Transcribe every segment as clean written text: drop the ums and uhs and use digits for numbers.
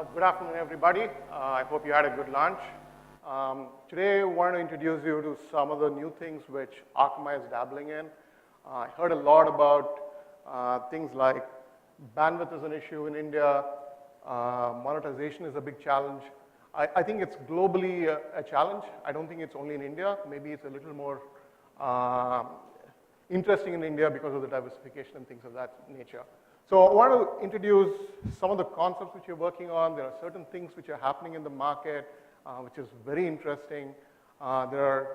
Good afternoon, everybody. I hope you had a good lunch. Today, I want to introduce you to some of the new things which Akamai is dabbling in. I heard a lot about things like bandwidth is an issue in India, monetization is a big challenge. I think it's globally a challenge. I don't think it's only in India. Maybe it's a little more interesting in India because of the diversification and things of that nature. So I want to introduce some of the concepts which you're working on. There are certain things which are happening in the market, which is very interesting. There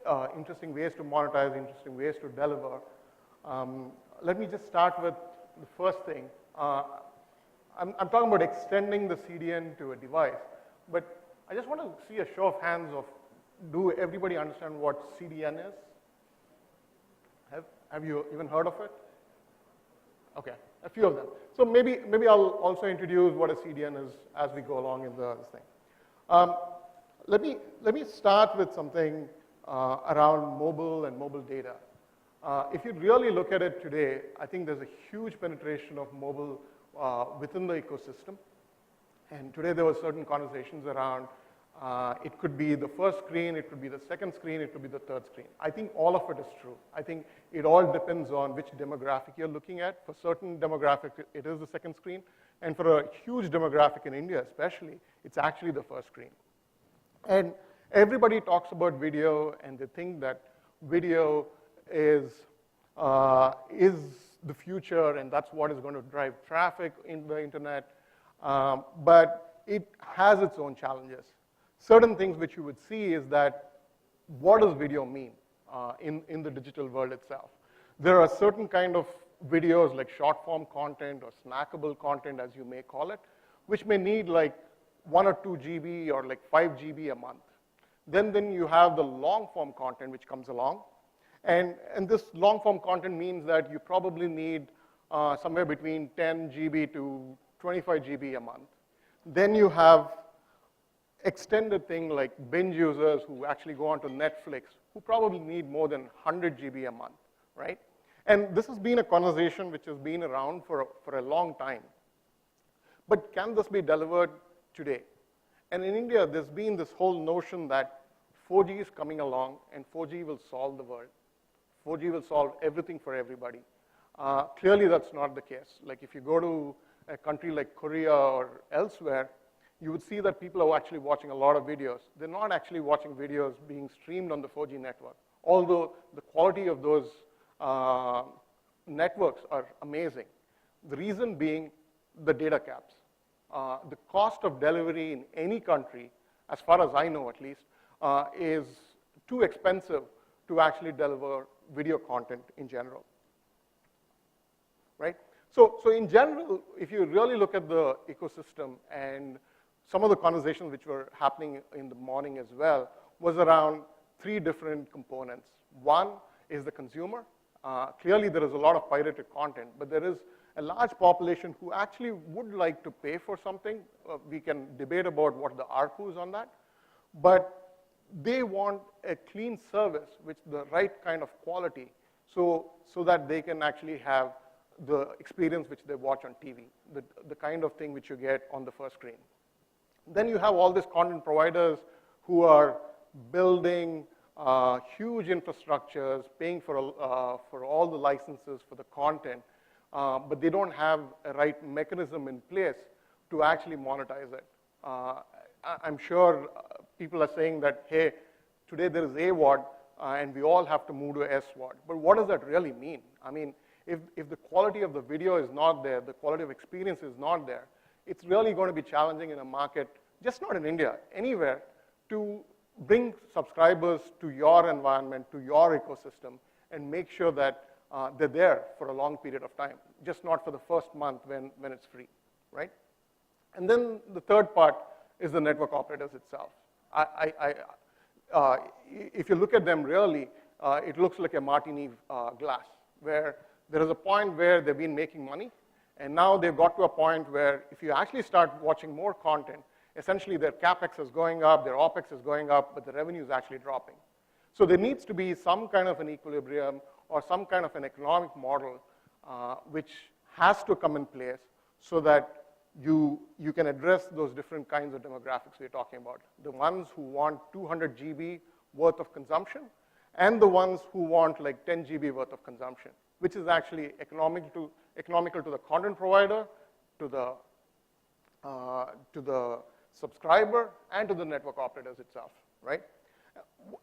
are interesting ways to monetize, interesting ways to deliver. Let me just start with the first thing. I'm talking about extending the CDN to a device, but I just want to see a show of hands of, do everybody understand what CDN is? Have you even heard of it? Okay, a few of them. So maybe I'll also introduce what a CDN is as we go along in this thing. Let me start with something around mobile and mobile data. If you really look at it today, I think there's a huge penetration of mobile within the ecosystem. And today there were certain conversations around it could be the first screen, it could be the second screen, it could be the third screen. I think all of it is true. I think it all depends on which demographic you're looking at. For certain demographics, it is the second screen. And for a huge demographic in India especially, it's actually the first screen. And everybody talks about video, and they think that video is the future, and that's what is going to drive traffic in the internet. But it has its own challenges. Certain things which you would see is that, what does video mean in the digital world itself? There are certain kind of videos like short form content or snackable content, as you may call it, which may need like 1 or 2 GB or like 5 GB a month. Then you have the long form content which comes along. And this long form content means that you probably need somewhere between 10 GB to 25 GB a month. Then you have extended thing like binge users who actually go onto Netflix, who probably need more than 100 GB a month, right? And this has been a conversation which has been around for a long time. But can this be delivered today? And in India, there's been this whole notion that 4G is coming along and 4G will solve the world. 4G will solve everything for everybody. Clearly, that's not the case. Like if you go to a country like Korea or elsewhere, you would see that people are actually watching a lot of videos. They're not actually watching videos being streamed on the 4G network, although the quality of those networks are amazing. The reason being the data caps. The cost of delivery in any country, as far as I know at least, is too expensive to actually deliver video content in general, right? So in general, if you really look at the ecosystem, and some of the conversations which were happening in the morning as well was around 3 different components. One is the consumer. Clearly, there is a lot of pirated content, but there is a large population who actually would like to pay for something. We can debate about what the ARPU is on that, but they want a clean service with the right kind of quality so that they can actually have the experience which they watch on TV, the kind of thing which you get on the first screen. Then you have all these content providers who are building huge infrastructures, paying for all the licenses for the content, but they don't have a right mechanism in place to actually monetize it. I'm sure people are saying that, hey, today there is AVOD, and we all have to move to SVOD. But what does that really mean? I mean, if the quality of the video is not there, the quality of experience is not there, it's really going to be challenging in a market, just not in India, anywhere, to bring subscribers to your environment, to your ecosystem, and make sure that they're there for a long period of time, just not for the first month when it's free, right? And then the third part is the network operators itself. If you look at them really, it looks like a martini glass, where there is a point where they've been making money, and now they've got to a point where if you actually start watching more content, essentially their CapEx is going up, their OpEx is going up, but the revenue is actually dropping. So there needs to be some kind of an equilibrium or some kind of an economic model which has to come in place so that you can address those different kinds of demographics we're talking about. The ones who want 200 GB worth of consumption, and the ones who want like 10 GB worth of consumption, which is actually economical to the content provider, to the subscriber, and to the network operators itself, right?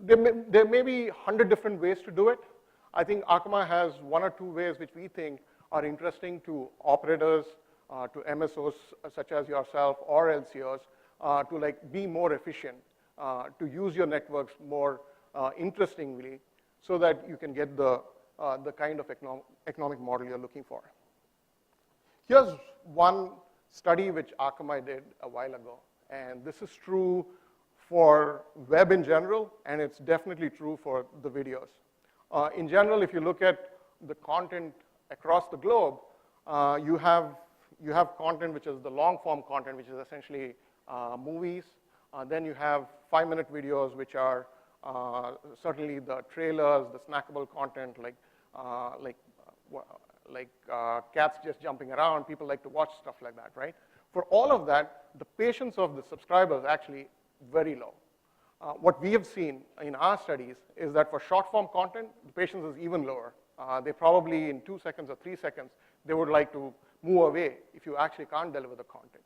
There may be 100 different ways to do it. I think Akamai has 1 or 2 ways which we think are interesting to operators, to MSOs such as yourself or LCOs, to like be more efficient, to use your networks more interestingly, so that you can get the kind of economic model you're looking for. Here's one study which Akamai did a while ago, and this is true for web in general, and it's definitely true for the videos. In general, if you look at the content across the globe, you have content which is the long-form content, which is essentially movies. Then you have 5-minute videos, which are certainly the trailers, the snackable content, like cats just jumping around. People like to watch stuff like that, right? For all of that, the patience of the subscribers actually very low. What we have seen in our studies is that for short-form content, the patience is even lower. They probably, in 2 seconds or 3 seconds, they would like to move away if you actually can't deliver the content.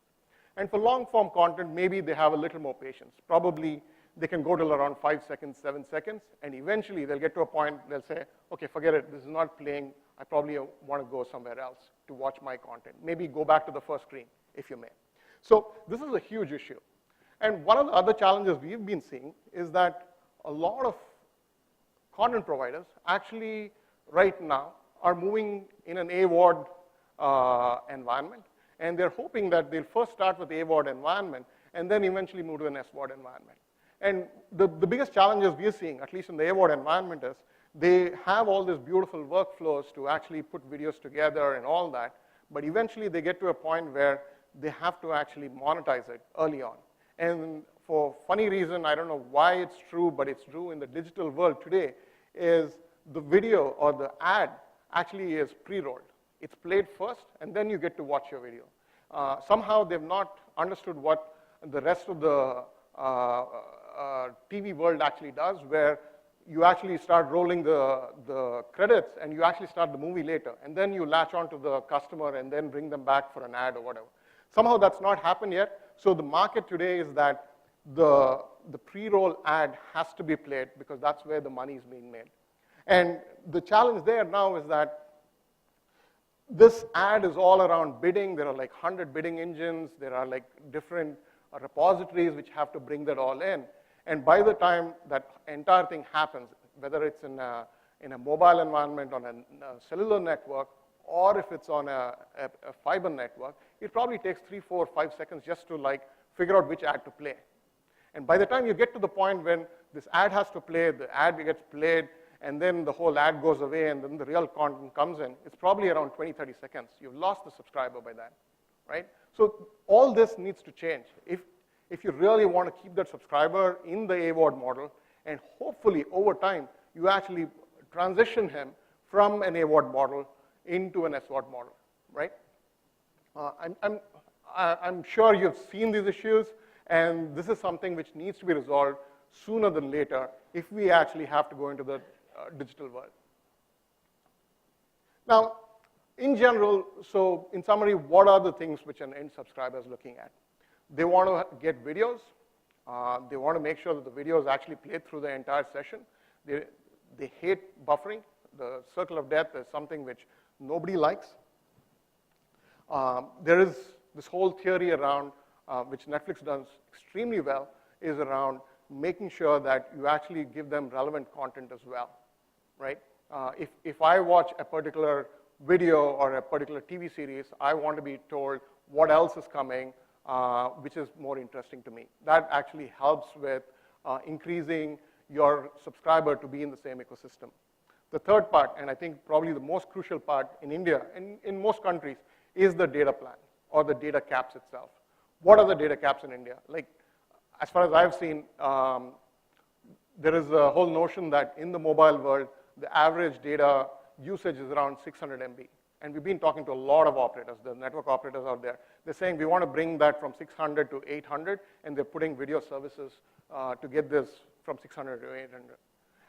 And for long-form content, maybe they have a little more patience. Probably they can go till around 5 seconds, 7 seconds, and eventually they'll get to a point, they'll say, okay, forget it, this is not playing, I probably want to go somewhere else to watch my content. Maybe go back to the first screen, if you may. So this is a huge issue. And one of the other challenges we've been seeing is that a lot of content providers actually right now are moving in an AVOD environment, and they're hoping that they'll first start with the AVOD environment and then eventually move to an SVOD environment. And the biggest challenges we're seeing, at least in the AVOD environment, is they have all these beautiful workflows to actually put videos together and all that, but eventually they get to a point where they have to actually monetize it early on. And for funny reason, I don't know why it's true, but it's true in the digital world today, is the video or the ad actually is pre-rolled. It's played first, and then you get to watch your video. Somehow they've not understood what the rest of the TV world actually does, where you actually start rolling the credits, and you actually start the movie later, and then you latch onto the customer and then bring them back for an ad or whatever. Somehow that's not happened yet. So the market today is that the pre-roll ad has to be played because that's where the money is being made. And the challenge there now is that this ad is all around bidding. There are like 100 bidding engines. There are like different repositories which have to bring that all in. And by the time that entire thing happens, whether it's in a mobile environment, on a cellular network, or if it's on a fiber network, it probably takes 3, 4, 5 seconds just to like figure out which ad to play. And by the time you get to the point when this ad has to play, the ad gets played, and then the whole ad goes away, and then the real content comes in, it's probably around 20, 30 seconds. You've lost the subscriber by then, right? So all this needs to change. If you really want to keep that subscriber in the AVOD model, and hopefully over time, you actually transition him from an AVOD model into an SVOD model, right? I'm sure you've seen these issues, and this is something which needs to be resolved sooner than later if we actually have to go into the digital world. Now, in general, so in summary, what are the things which an end subscriber is looking at? They want to get videos. They want to make sure that the video is actually played through the entire session. They hate buffering. The circle of death is something which nobody likes. There is this whole theory around, which Netflix does extremely well, is around making sure that you actually give them relevant content as well, right? If I watch a particular video or a particular TV series, I want to be told what else is coming, which is more interesting to me. That actually helps with increasing your subscriber to be in the same ecosystem. The third part, and I think probably the most crucial part in India and in most countries, is the data plan or the data caps itself. What are the data caps in India? Like, as far as I've seen, there is a whole notion that in the mobile world, the average data usage is around 600 MB. and we've been talking to a lot of operators, the network operators out there. They're saying we want to bring that from 600 to 800, and they're putting video services to get this from 600 to 800.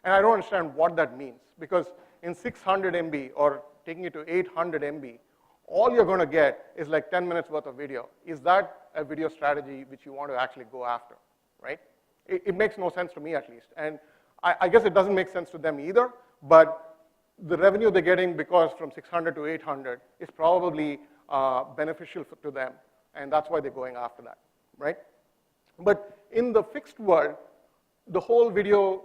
And I don't understand what that means, because in 600 MB or taking it to 800 MB, all you're going to get is like 10 minutes worth of video. Is that a video strategy which you want to actually go after, right? It makes no sense to me, at least. And I guess it doesn't make sense to them either, but the revenue they're getting because from 600 to 800 is probably beneficial to them, and that's why they're going after that, right? But in the fixed world, the whole video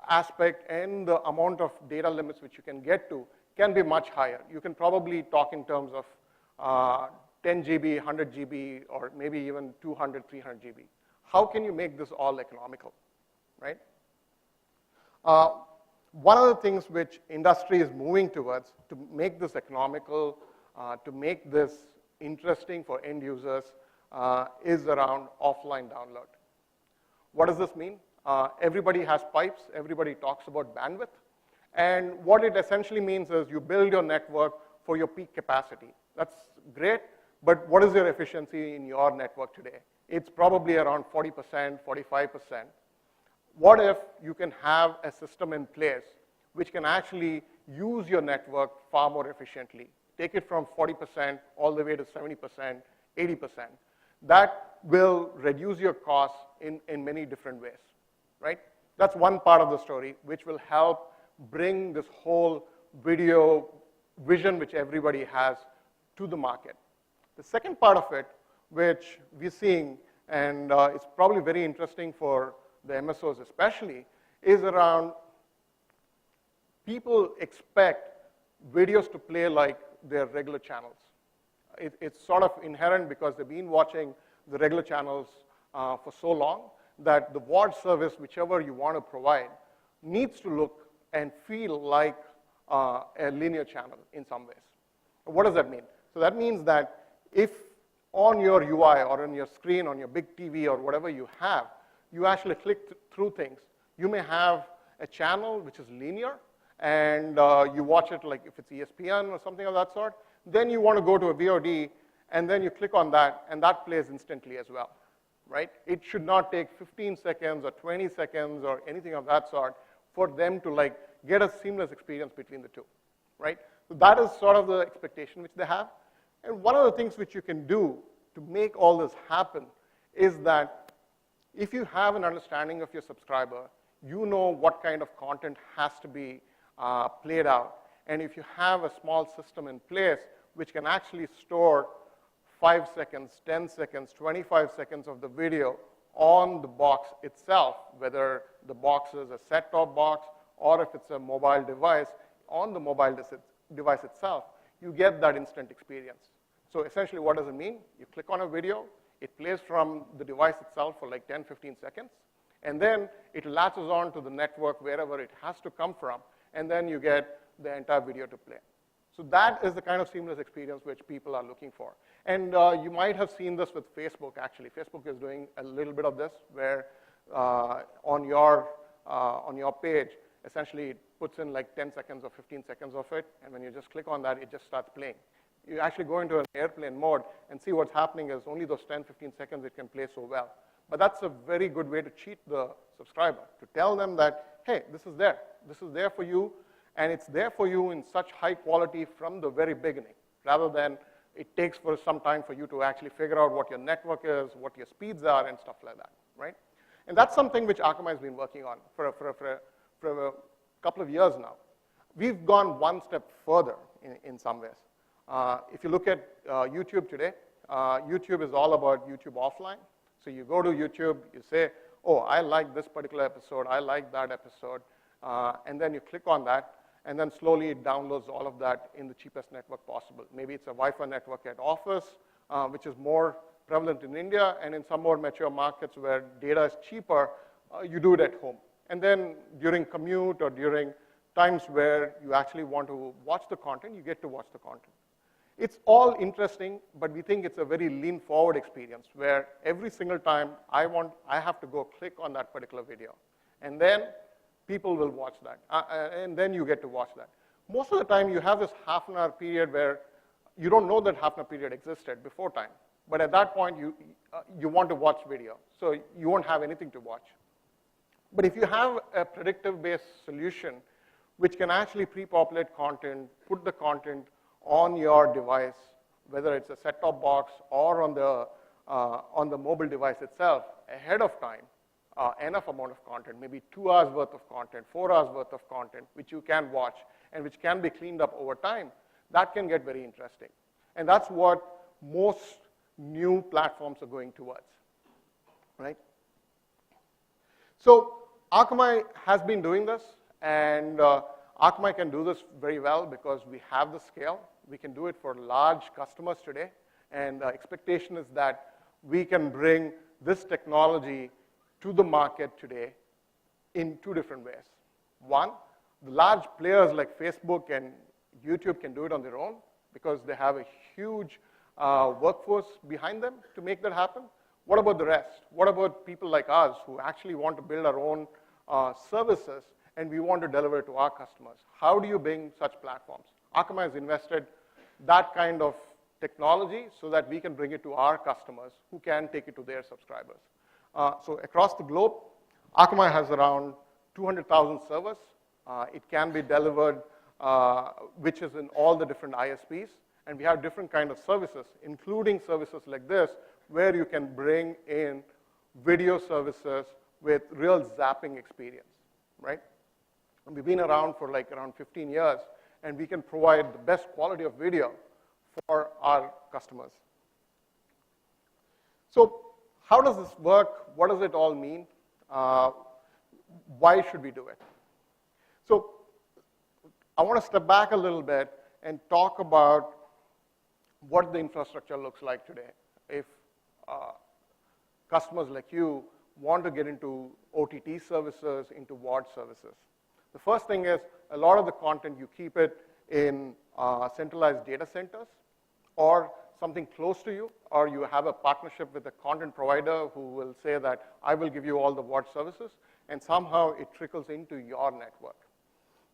aspect and the amount of data limits which you can get to can be much higher. You can probably talk in terms of 10 GB, 100 GB, or maybe even 200, 300 GB. How can you make this all economical, right? One of the things which industry is moving towards to make this economical, to make this interesting for end users, is around offline download. What does this mean? Everybody has pipes, everybody talks about bandwidth, and what it essentially means is you build your network for your peak capacity. That's great, but what is your efficiency in your network today? It's probably around 40%, 45%. What if you can have a system in place which can actually use your network far more efficiently? Take it from 40% all the way to 70%, 80%. That will reduce your costs in many different ways, right? That's one part of the story which will help bring this whole video vision which everybody has to the market. The second part of it, which we're seeing, and it's probably very interesting for the MSOs especially, is around people expect videos to play like their regular channels. It's sort of inherent because they've been watching the regular channels for so long that the VOD service, whichever you want to provide, needs to look and feel like a linear channel in some ways. What does that mean? So that means that if on your UI or on your screen, on your big TV or whatever you have, you actually click through things, you may have a channel which is linear, and you watch it like if it's ESPN or something of that sort. Then you want to go to a VOD, and then you click on that, and that plays instantly as well, right? It should not take 15 seconds or 20 seconds or anything of that sort for them to like get a seamless experience between the two, right? So that is sort of the expectation which they have. And one of the things which you can do to make all this happen is that if you have an understanding of your subscriber, you know what kind of content has to be played out. And if you have a small system in place which can actually store 5 seconds, 10 seconds, 25 seconds of the video on the box itself, whether the box is a set-top box or if it's a mobile device, on the mobile device itself, you get that instant experience. So essentially, what does it mean? You click on a video, it plays from the device itself for like 10, 15 seconds, and then it latches on to the network wherever it has to come from, and then you get the entire video to play. So that is the kind of seamless experience which people are looking for. And you might have seen this with Facebook, actually. Facebook is doing a little bit of this, where on your page, essentially it puts in like 10 seconds or 15 seconds of it, and when you just click on that, it just starts playing. You actually go into an airplane mode and see what's happening is only those 10, 15 seconds it can play so well. But that's a very good way to cheat the subscriber, to tell them that, hey, this is there for you, and it's there for you in such high quality from the very beginning, rather than it takes for some time for you to actually figure out what your network is, what your speeds are, and stuff like that, right? And that's something which Akamai has been working on for a couple of years now. We've gone one step further in some ways. If you look at YouTube today, YouTube is all about YouTube offline. So you go to YouTube, you say, oh, I like this particular episode, I like that episode, and then you click on that, and then slowly it downloads all of that in the cheapest network possible. Maybe it's a Wi-Fi network at office, which is more prevalent in India, and in some more mature markets where data is cheaper, you do it at home. And then during commute or during times where you actually want to watch the content, you get to watch the content. It's all interesting, but we think it's a very lean-forward experience where every single time I have to go click on that particular video. And then people will watch that, and then you get to watch that. Most of the time, you have this half-an-hour period where you don't know that Hafner period existed before time. But at that point, you want to watch video. So you won't have anything to watch. But if you have a predictive-based solution which can actually pre-populate content, put the content on your device, whether it's a set-top box or on the mobile device itself, ahead of time, enough amount of content, maybe 2 hours worth of content, 4 hours worth of content, which you can watch and which can be cleaned up over time, that can get very interesting. And that's what most new platforms are going towards, right? So Akamai has been doing this, and Akamai can do this very well because we have the scale. We can do it for large customers today, and the expectation is that we can bring this technology to the market today in 2 different ways. One, the large players like Facebook and YouTube can do it on their own because they have a huge workforce behind them to make that happen. What about the rest? What about people like us who actually want to build our own services and we want to deliver it to our customers? How do you bring such platforms? Akamai has invested that kind of technology so that we can bring it to our customers who can take it to their subscribers. So across the globe, Akamai has around 200,000 servers. It can be delivered, which is in all the different ISPs. And we have different kind of services, including services like this, where you can bring in video services with real zapping experience, right? And we've been around for like around 15 years, and we can provide the best quality of video for our customers. So how does this work? What does it all mean? Why should we do it? So I want to step back a little bit and talk about what the infrastructure looks like today. If customers like you want to get into OTT services, into VOD services. The first thing is a lot of the content, you keep it in centralized data centers or something close to you, or you have a partnership with a content provider who will say that I will give you all the VOD services, and somehow it trickles into your network.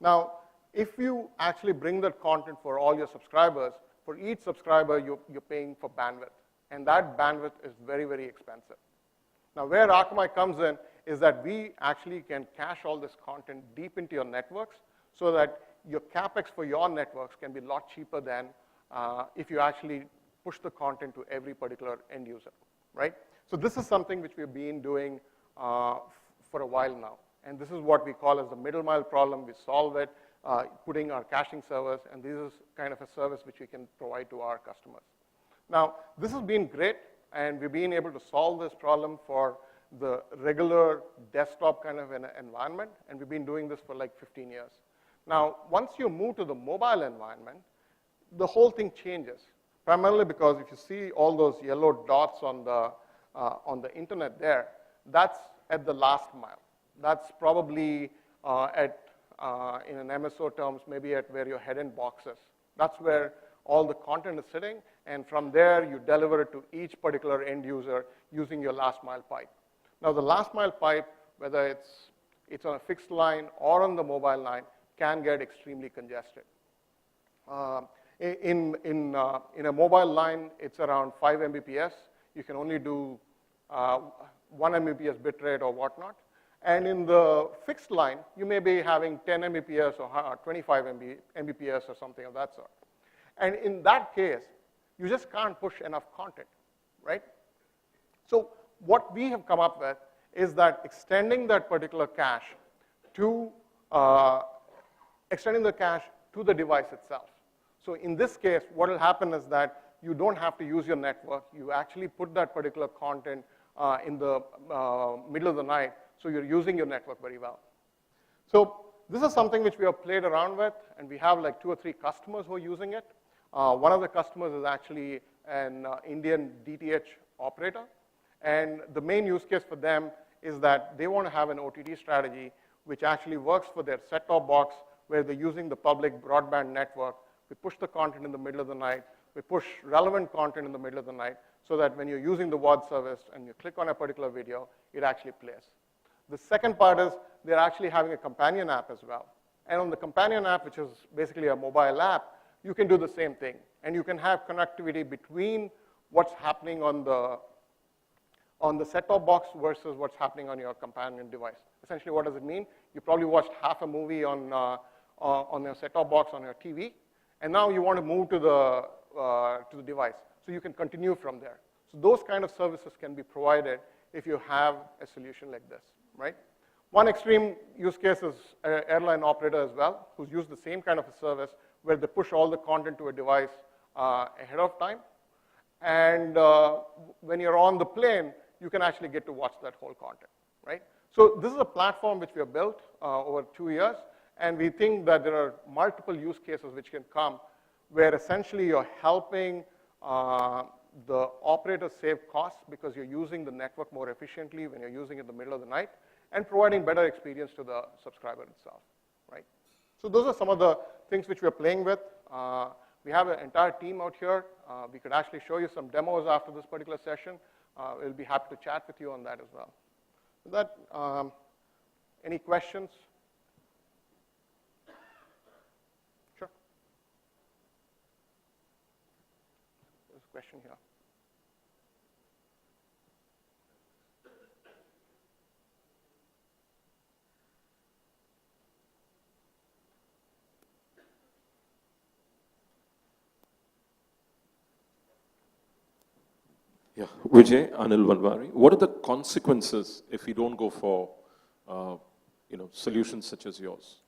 Now, if you actually bring that content for all your subscribers, for each subscriber, you're paying for bandwidth. And that bandwidth is very, very expensive. Now, where Akamai comes in is that we actually can cache all this content deep into your networks so that your CapEx for your networks can be a lot cheaper than if you actually push the content to every particular end user, right? So this is something which we've been doing for a while now. And this is what we call as the middle mile problem. We solve it, putting our caching servers, and this is kind of a service which we can provide to our customers. Now, this has been great, and we've been able to solve this problem for the regular desktop kind of an environment, and we've been doing this for like 15 years. Now, once you move to the mobile environment, the whole thing changes, primarily because if you see all those yellow dots on the internet there, that's at the last mile. That's probably in an MSO terms, maybe at where your head-end box is. That's where all the content is sitting, and from there, you deliver it to each particular end user using your last mile pipe. Now, the last mile pipe, whether it's on a fixed line or on the mobile line, can get extremely congested. In a mobile line, it's around 5 Mbps. You can only do 1 Mbps bit rate or whatnot. And in the fixed line, you may be having 10 Mbps or 25 Mbps or something of that sort. And in that case, you just can't push enough content, right? So what we have come up with is that extending that particular cache to the device itself. So in this case, what will happen is that you don't have to use your network. You actually put that particular content in the middle of the night, so you're using your network very well. So this is something which we have played around with, and we have like 2 or 3 customers who are using it. One of the customers is actually an Indian DTH operator, and the main use case for them is that they want to have an OTT strategy which actually works for their set-top box, where they're using the public broadband network. We push the content in the middle of the night. We push relevant content in the middle of the night so that when you're using the VOD service and you click on a particular video, it actually plays. The second part is they're actually having a companion app as well. And on the companion app, which is basically a mobile app, you can do the same thing. And you can have connectivity between what's happening on the set-top box versus what's happening on your companion device. Essentially, what does it mean? You probably watched half a movie on your set-top box on your TV, and now you want to move to the device. So you can continue from there. So those kind of services can be provided if you have a solution like this, right? One extreme use case is an airline operator as well, who's used the same kind of a service where they push all the content to a device ahead of time. And when you're on the plane, you can actually get to watch that whole content, right? So this is a platform which we have built over 2 years, and we think that there are multiple use cases which can come where essentially you're helping the operator save costs because you're using the network more efficiently when you're using it in the middle of the night, and providing better experience to the subscriber itself, right? So those are some of the things which we're playing with. We have an entire team out here. We could actually show you some demos after this particular session. We'll be happy to chat with you on that as well. With that, any questions? Sure. There's a question here. Yeah, Vijay, Anil Valvari. What are the consequences if we don't go for, solutions such as yours?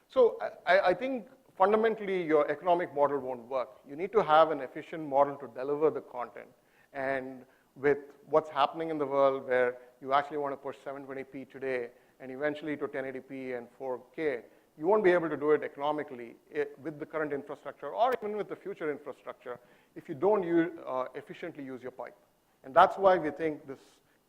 So I think fundamentally your economic model won't work. You need to have an efficient model to deliver the content. And with what's happening in the world where you actually want to push 720p today and eventually to 1080p and 4K, you won't be able to do it economically with the current infrastructure or even with the future infrastructure if you don't efficiently use your pipe. And that's why we think this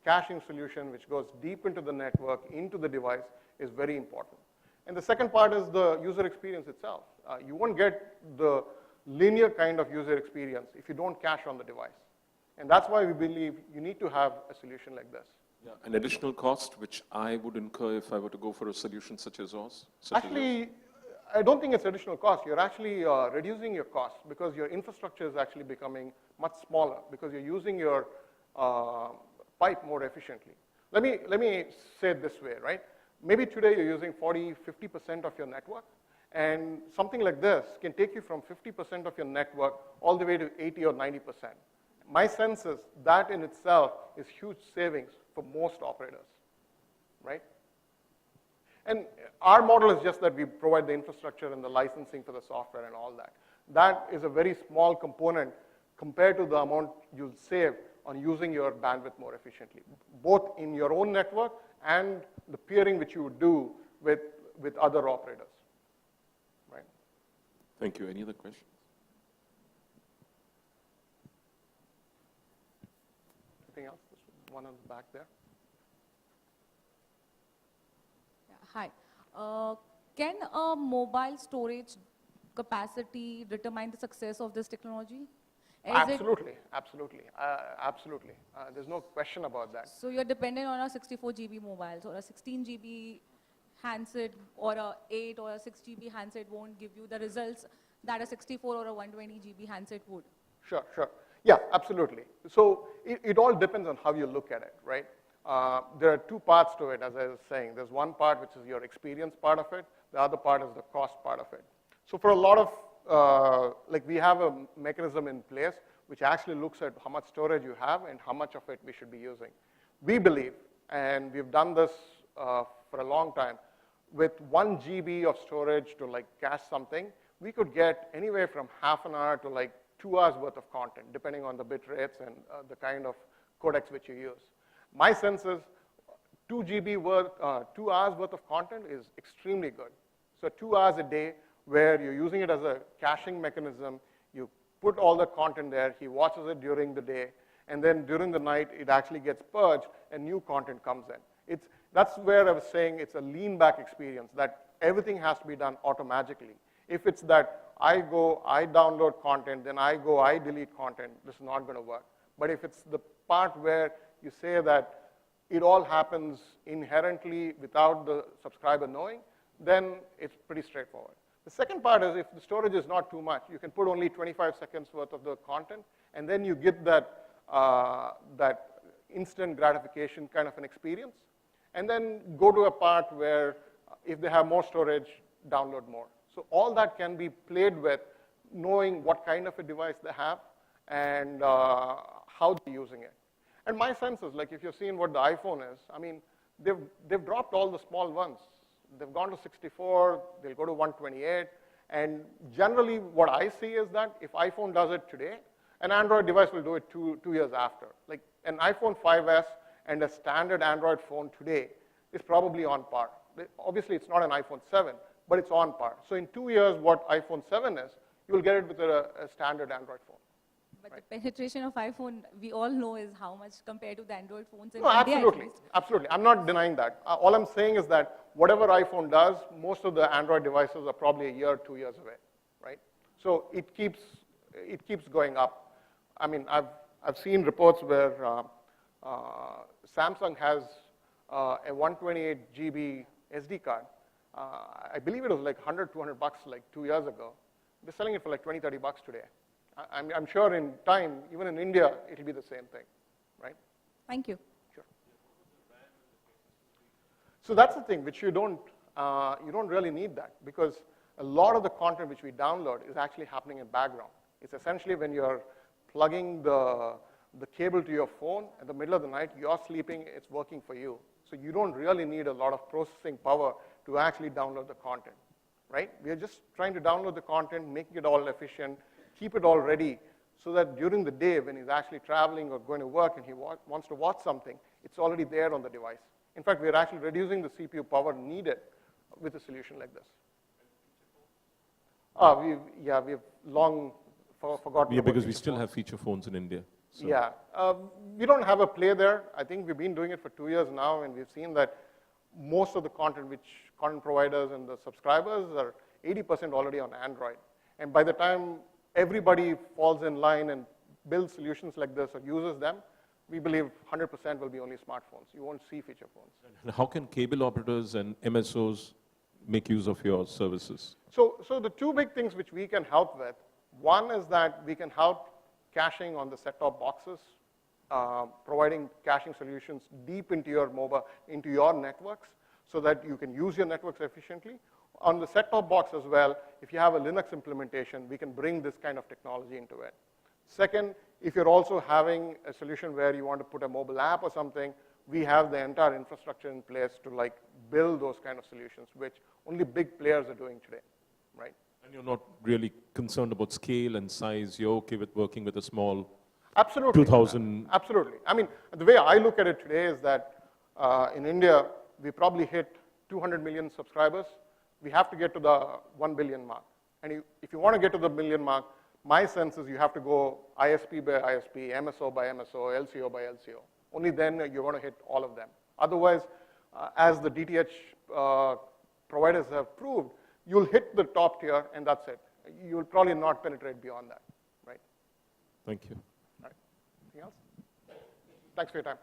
caching solution, which goes deep into the network, into the device, is very important. And the second part is the user experience itself. You won't get the linear kind of user experience if you don't cache on the device. And that's why we believe you need to have a solution like this. Yeah, an additional cost, which I would incur if I were to go for a solution such as yours? Actually, I don't think it's additional cost. You're actually reducing your cost because your infrastructure is actually becoming much smaller because you're using your pipe more efficiently. Let me say it this way, right? Maybe today you're using 40, 50% of your network, and something like this can take you from 50% of your network all the way to 80 or 90%. My sense is that in itself is huge savings for most operators, right? And our model is just that we provide the infrastructure and the licensing for the software and all that. That is a very small component compared to the amount you'll save on using your bandwidth more efficiently, both in your own network and the peering which you would do with other operators, right? Thank you. Any other questions? Anything else? There's one on the back there. Yeah, hi. Can a mobile storage capacity determine the success of this technology? Absolutely. There's no question about that. So you're dependent on a 64 GB mobile, so a 16 GB handset or a 8 or a 6 GB handset won't give you the results that a 64 or a 120 GB handset would. Sure. Yeah, absolutely. So it all depends on how you look at it, right? There are two parts to it, as I was saying. There's one part which is your experience part of it. The other part is the cost part of it. So for a lot of we have a mechanism in place which actually looks at how much storage you have and how much of it we should be using. We believe, and we've done this for a long time, with 1 GB of storage to cache something, we could get anywhere from half an hour to 2 hours worth of content, depending on the bit rates and the kind of codecs which you use. My sense is 2 hours worth of content is extremely good. So 2 hours a day, where you're using it as a caching mechanism, you put all the content there, he watches it during the day, and then during the night, it actually gets purged and new content comes in. That's where I was saying it's a lean back experience, that everything has to be done automatically. If it's that I download content, then I delete content, this is not gonna work. But if it's the part where you say that it all happens inherently without the subscriber knowing, then it's pretty straightforward. The second part is if the storage is not too much, you can put only 25 seconds worth of the content, and then you get that, that instant gratification kind of an experience. And then go to a part where if they have more storage, download more. So all that can be played with, knowing what kind of a device they have and how they're using it. And my sense is, like if you've seen what the iPhone is, I mean, they've dropped all the small ones. They've gone to 64, they'll go to 128, and generally what I see is that if iPhone does it today, an Android device will do it two years after. Like an iPhone 5S and a standard Android phone today is probably on par. Obviously, it's not an iPhone 7, but it's on par. So in 2 years, what iPhone 7 is, you'll get it with a standard Android phone. But the penetration of iPhone, we all know, is how much compared to the Android phones in No, India, at absolutely, least. absolutely. I'm not denying that. All I'm saying is that whatever iPhone does, most of the Android devices are probably a year, 2 years away, right? So it keeps going up. I mean, I've seen reports where Samsung has a 128 GB SD card. I believe it was like 100, 200 bucks like 2 years ago. They're selling it for like 20, 30 bucks today. I'm sure in time, even in India, it'll be the same thing, right? Thank you. Sure. So that's the thing, which you don't really need that, because a lot of the content which we download is actually happening in background. It's essentially when you're plugging the cable to your phone in the middle of the night, you're sleeping, it's working for you. So you don't really need a lot of processing power to actually download the content, right? We are just trying to download the content, making it all efficient, keep it all ready, so that during the day when he's actually traveling or going to work and he wants to watch something, it's already there on the device. In fact, we're actually reducing the CPU power needed with a solution like this. We've long forgotten. Yeah, about because we feature still phones. have feature phones in India. So. Yeah, we don't have a play there. I think we've been doing it for 2 years now, and we've seen that most of the content providers and the subscribers are 80% already on Android. And by the time everybody falls in line and builds solutions like this or uses them, we believe 100% will be only smartphones. You won't see feature phones. And how can cable operators and MSOs make use of your services? So the two big things which we can help with, one is that we can help caching on the set-top boxes, providing caching solutions deep into your mobile, into your networks, so that you can use your networks efficiently. On the set-top box as well, if you have a Linux implementation, we can bring this kind of technology into it. Second, if you're also having a solution where you want to put a mobile app or something, we have the entire infrastructure in place to like build those kind of solutions, which only big players are doing today, right? And you're not really concerned about scale and size. You're okay with working with a small Absolutely. 2,000. Absolutely. I mean, the way I look at it today is that in India, we probably hit 200 million subscribers. We have to get to the 1 billion mark. And if you want to get to the billion mark, my sense is you have to go ISP by ISP, MSO by MSO, LCO by LCO. Only then you're going to hit all of them. Otherwise, as the DTH providers have proved, you'll hit the top tier and that's it. You'll probably not penetrate beyond that, right? Thank you. All right. Anything else? Thanks for your time.